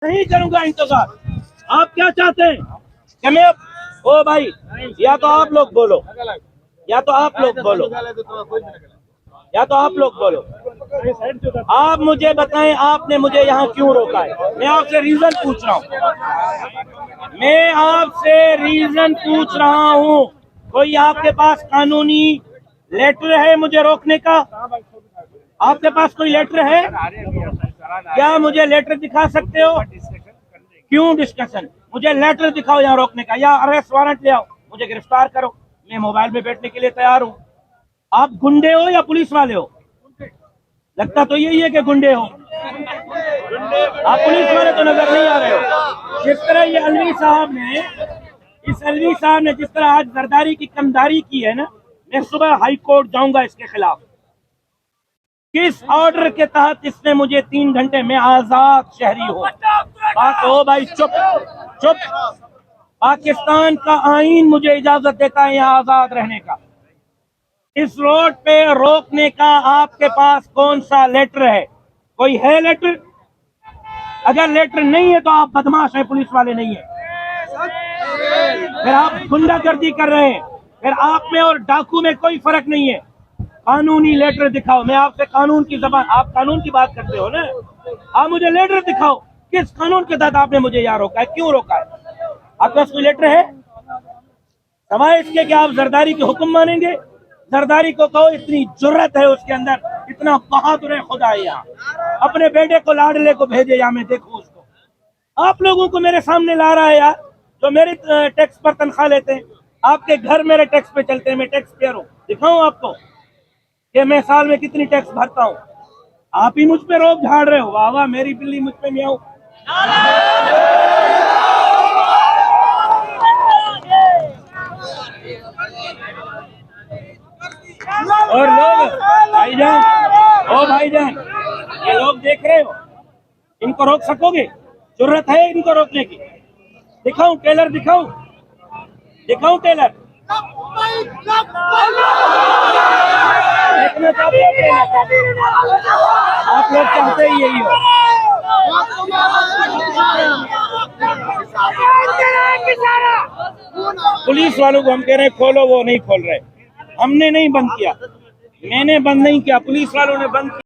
नहीं करूंगा इंतजार। आप क्या चाहते हैं कि मैं ओ भाई, या तो आप लोग बोलो, या तो आप लोग बोलो, या तो आप लोग बोलो। आप मुझे बताएं, आपने मुझे यहाँ क्यों रोका है? मैं आपसे रीजन पूछ रहा हूँ, मैं आपसे रीजन पूछ रहा हूँ। कोई आपके पास कानूनी लेटर है मुझे रोकने का? आपके पास कोई लेटर है? क्या मुझे लेटर दिखा सकते हो? क्यों डिस्कशन? मुझे लेटर दिखाओ यहाँ रोकने का, या अरेस्ट वारंट ले आओ, मुझे गिरफ्तार करो, मैं मोबाइल में बैठने के लिए तैयार हूँ। आप गुंडे हो या पुलिस वाले हो? लगता तो यही है कि गुंडे हो। आप पुलिस वाले तो नजर नहीं आ रहे हो। जिस तरह ये अलवी साहब ने, इस अलवी साहब ने जिस तरह आज जरदारी की कमदारी की है ना, मैं सुबह हाई कोर्ट जाऊंगा इसके खिलाफ। किस ऑर्डर के तहत इसने मुझे 3 घंटे में आजाद शहरी हो? बात हो भाई, चुप चुप। पाकिस्तान का आईन मुझे इजाजत देता है यहाँ आजाद रहने का। इस रोड पे रोकने का आपके पास कौन सा लेटर है? कोई है लेटर? अगर लेटर नहीं है तो आप बदमाश हैं, पुलिस वाले नहीं है। फिर आप गुंडागर्दी कर रहे हैं। फिर आप में और डाकू में कोई फर्क नहीं है। कानूनी लेटर दिखाओ। मैं आपसे कानून की जबान, आप कानून की बात करते हो ना, आप मुझे लेटर दिखाओ। किस कानून के तहत आपने मुझे यहाँ रोका है? क्यों रोका है? आपके पास कोई लेटर है? सवाल इसके कि आप जरदारी के हुक्म मानेंगे? जरदारी को कहो, इतनी जुर्रत है उसके अंदर, इतना बहादुर है खुदा है यहाँ। अपने बेटे को लाडले को भेजे या मैं देखूं उसको। आप लोगों को मेरे सामने ला रहा है यार, जो मेरे टैक्स पर तनख्वाह लेते हैं। आपके घर मेरे टैक्स पे चलते हैं, मैं टैक्स पेयर हूँ। दिखाऊं आपको कि मैं साल में कितनी टैक्स भरता हूँ? आप ही मुझ पे रोब झाड़ रहे हो। वाह वाह, मेरी बिल्ली मुझ पे मियाऊं। और लोग भाईजान, ओ भाईजान, ये लोग देख रहे हो, इनको रोक सकोगे? जरूरत है इनको रोकने की? दिखाऊं टेलर, दिखाऊं टेलर? आप लोग चाहते ही यही हो। पुलिस वालों को हम कह रहे हैं खोलो, वो नहीं खोल रहे। हमने नहीं बंद किया, मैंने बंद नहीं किया, पुलिस वालों ने बंद किया।